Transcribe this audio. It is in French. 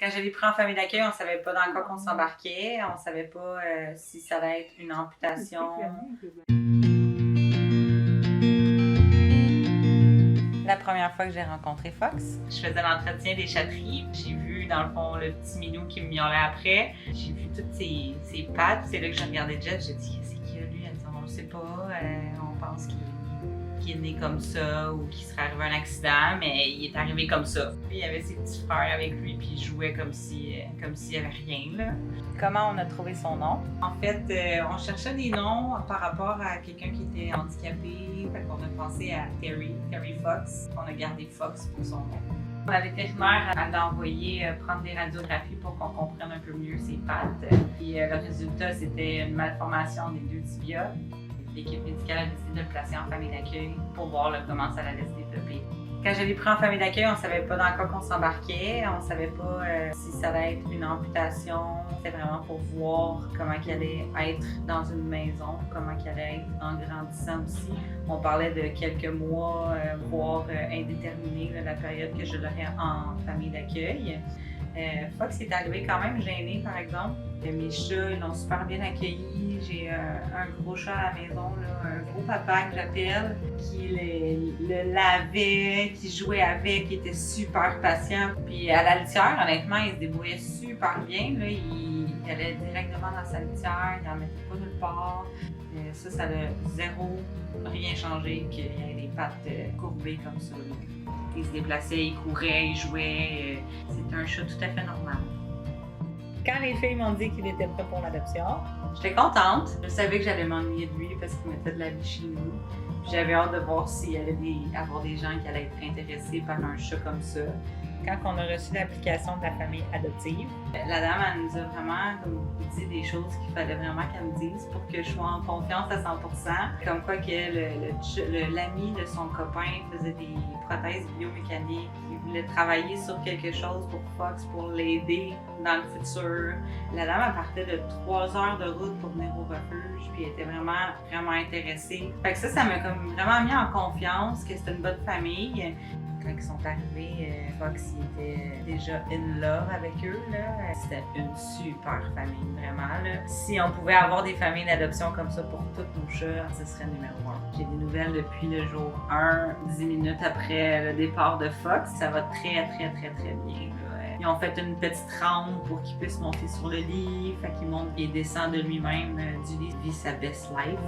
Quand je l'ai pris en famille d'accueil, on ne savait pas dans quoi qu'on s'embarquait. On ne savait pas si ça allait être une amputation. La première fois que j'ai rencontré Fox, je faisais l'entretien des chatteries. J'ai vu, dans le fond, le petit minou qui me miaulait après. J'ai vu toutes ses pattes. C'est là que j'ai regardé Jeff. J'ai dit, c'est qui lui? Elle dit, on ne sait pas. On pense qu'il est né comme ça ou qu'il serait arrivé un accident, mais il est arrivé comme ça. Puis, il avait ses petits frères avec lui, puis il jouait comme s'il n'y avait rien, là. Comment on a trouvé son nom? En fait, on cherchait des noms par rapport à quelqu'un qui était handicapé. Fait qu'on a pensé à Terry Fox. On a gardé Fox pour son nom. La vétérinaire a envoyé prendre des radiographies pour qu'on comprenne un peu mieux ses pattes. Puis le résultat, c'était une malformation des deux tibias. L'équipe médicale a décidé de le placer en famille d'accueil pour voir là, comment ça allait se développer. Quand je l'ai pris en famille d'accueil, on ne savait pas dans quoi qu'on s'embarquait. On ne savait pas si ça allait être une amputation. C'était vraiment pour voir comment il allait être dans une maison, comment il allait être en grandissant aussi. On parlait de quelques mois, voire indéterminés, la période que je l'aurais en famille d'accueil. Fox est arrivé quand même gêné, par exemple. Mes chats, ils l'ont super bien accueilli. J'ai un gros chat à la maison, là, un gros papa que j'appelle, qui le lavait, qui jouait avec, qui était super patient. Puis à la litière, honnêtement, il se débrouillait super bien. Là. Il allait directement dans sa litière, il n'en mettait pas nulle part. Ça n'a rien changé qu'il y ait des pattes courbées comme ça. Là. Il se déplaçait, il courait, il jouait. C'était un chat tout à fait normal. Quand les filles m'ont dit qu'il était prêt pour l'adoption, j'étais contente. Je savais que j'allais m'ennuyer de lui parce qu'il mettait de la vie chez nous. J'avais hâte de voir s'il y allait avoir des gens qui allaient être intéressés par un chat comme ça. Quand on a reçu l'application de la famille adoptive, la dame elle nous a vraiment dit des choses qu'il fallait vraiment qu'elle me dise pour que je sois en confiance à 100%. Comme quoi que l'ami de son copain faisait des prothèses biomécaniques, il voulait travailler sur quelque chose pour Fox, pour l'aider dans le futur. La dame elle partait de 3 heures de route pour venir au refuge, puis elle était vraiment intéressée. Fait que ça m'a comme vraiment mis en confiance que c'était une bonne famille. Quand ils sont arrivés, Fox était déjà in love avec eux. C'était une super famille, vraiment. Là. Si on pouvait avoir des familles d'adoption comme ça pour tous nos chats, ce serait numéro 1. J'ai des nouvelles depuis le jour 1, 10 minutes après le départ de Fox. Ça va très bien. Là. Ils ont fait une petite rampe pour qu'il puisse monter sur le lit. Fait qu'il monte et descend de lui-même du lit, vit sa best life.